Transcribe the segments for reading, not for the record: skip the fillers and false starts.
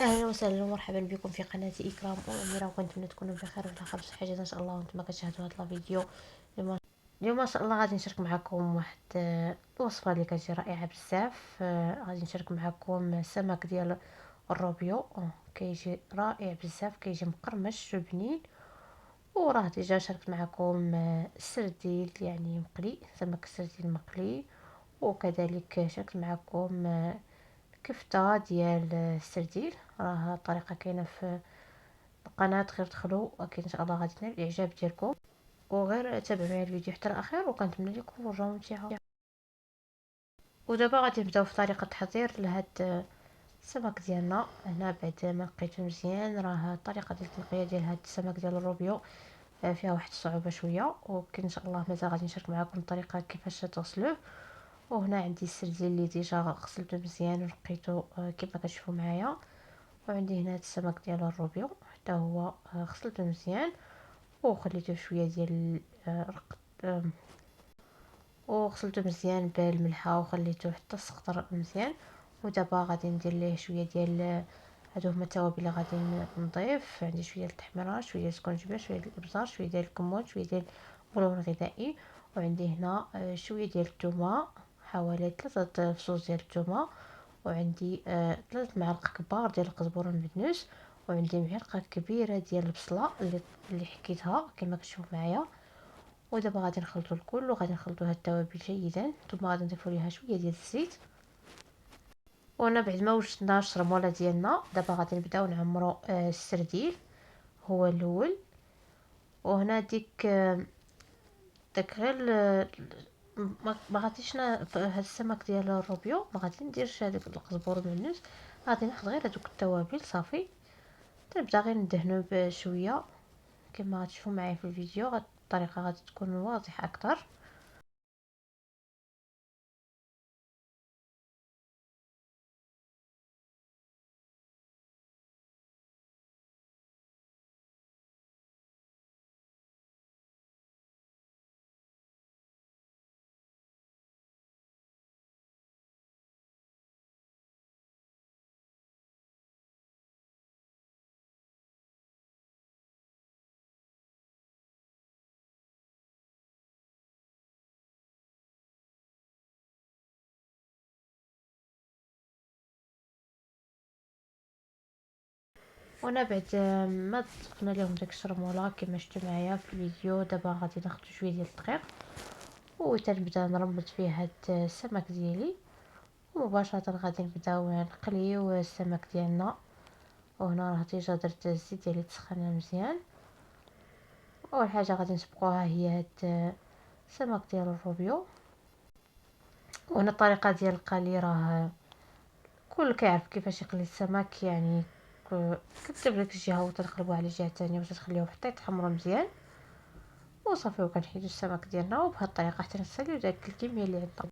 اهلا وسهلا ومرحبا بكم في قناه اكرام واميره، وكنتمنى تكونوا بخير وعلى خير بصحه جيده ان شاء الله وانتم كتشاهدوا هذا الفيديو. اليوم اليوم ان شاء الله غادي نشارك معكم واحد الوصفه اللي كتجي رائعه بزاف. غادي نشارك معكم السمك ديال الروبيو. كيجي رائع بزاف، كيجي مقرمش وبنين. وراه ديجا شاركت معكم السرديل يعني مقلي، سمك السرديل مقلي. وكذلك شاركت معكم كفتة ديال السرديل. راه الطريقة كاينة في القناة، غير دخلوا اكيد ان شاء الله غادي تنال الاعجاب ديالكم. وغير تابعوا معايا الفيديو حتى الاخير، وكنتمنى لكم فرجة ممتعة. ودابا غادي نبداو في طريقة التحضير لهاد السمك ديالنا. هنا بعد ما نقيتو مزيان، راه الطريقة ديال التنقية ديال هاد السمك ديال الروبيو فيها واحد الصعوبة شوية، ولكن ان شاء الله مازال غادي نشارك معكم الطريقة كيفاش تغسلوه. وهنا عندي السردين اللي ديجا غسلته مزيان ونقيته كما كتشوفوا معايا. وعندي هنا هاد السمك ديال الروبيو حتى هو غسلته مزيان وخليته شويه ديال رق وغسلته مزيان بالملحه وخليته حتى سخضر مزيان. ودابا غادي ندير ليه شويه ديال هادو هما التوابل اللي غادي نضيف. عندي شويه ديال التحميره، شويه ديال الكزبره، شويه ديال الابزار، شويه ديال الكمون، شويه ديال الملون الغذائي. وعندي هنا شويه ديال الثومه، حوالي 3 فصوص ديال الثومه. وعندي 3 معالق كبار ديال القزبر المدنوس. وعندي معلقه كبيره ديال البصله اللي حكيتها كما كتشوف معايا. ودابا غادي نخلطوا الكل، وغادي نخلطوا هاد التوابل جيدا، ثم غادي نضيفوا ليها شويه ديال الزيت. وانا بعد ما وجدنا الشرموله ديالنا، دابا غادي نبداو نعمروا السرديل هو الاول. وهنا داك غير ما غاديش هاد السمك ديال الروبيو ما غادي نديرش هذاك القزبور والمعنوس. غادي ناخذ غير هذوك التوابل صافي. تنبدا غير ندهنو بشويه كما غتشوفوا معايا في الفيديو. الطريقه غادي تكون واضحه اكثر. وانا بعد ما ضفنا لهم داك الشرموله كما شفتوا معايا في الفيديو، دابا غادي ناخذ شويه ديال الدقيق وتنبدا نرمل فيه هاد السمك ديالي. ومباشره غادي نبداو نقليو السمك ديالنا. وهنا راه ديجا درت الزيت ديالي تسخن مزيان. اول حاجه غادي نسبقوها هي هاد السمك ديال الروبيو. وهنا الطريقه ديال القلي راه كل كيعرف كيفاش يقلي السمك، يعني كتجيب لك الجهه وتنقلبوه على الجهه الثانيه باش تخليوه حتى يتحمر مزيان. وصافي وكنحيدو السمك ديالنا، وبهاد الطريقه حتى نساليو داك الكميه اللي عندنا.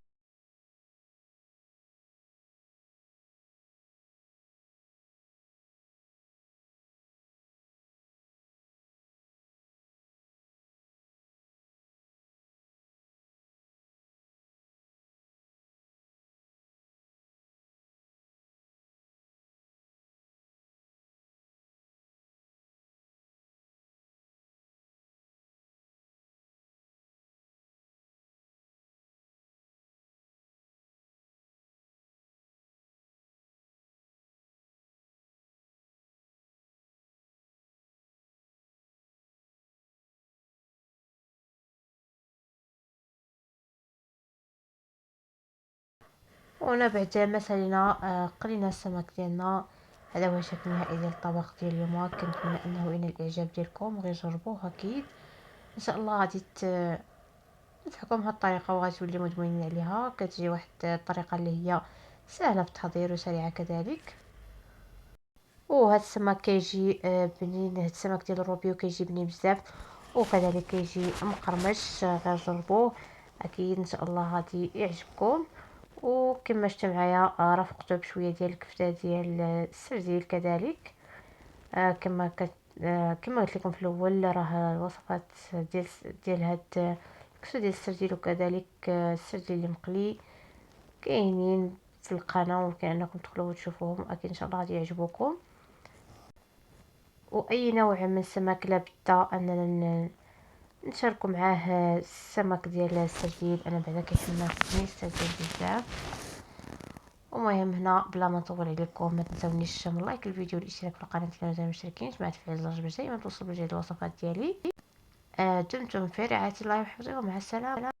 وهنا بعد ما سالينا قلينا السمك ديالنا. هذا هو الشكل النهائي ديال الطبق ديال اليوم. كنتمنى انه ينال الاعجاب ديالكم وغير جربوه اكيد. ان شاء الله غادي تضحكم هاد الطريقه وغادي تولي مدمنين عليها. كتجي واحد الطريقه اللي هي سهله في التحضير وسريعه كذلك. وهاد السمك كيجي بنين. هاد السمك ديال الروبيو كيجي بنين بزاف، وكذلك كيجي مقرمش. غير جربوه اكيد ان شاء الله غادي يعجبكم. وكما شفتوا معايا رافقته بشويه ديال الكفته ديال السرديل كذلك. كما كما قلت لكم في الاول، راه الوصفات ديال هاد الكفته ديال السرديل وكذلك السرديل المقلي كاينين في القناه، ويمكن انكم تدخلوا وتشوفوهم اكيد ان شاء الله غادي يعجبوكم. واي نوع من السمك لابد اننا نشاركو معاه السمك ديال السردين. انا بعدا كيحمسني السردين بزاف. المهم هنا بلا ما نطول عليكم، ما تنساونيش من لايك الفيديو والاشتراك في القناه الا مازال مشتركينش، مع تفعيل الجرس باش دايما توصلوا بجديد الوصفات ديالي. دمتم في رعايه الله وحفظه، ومع السلامه.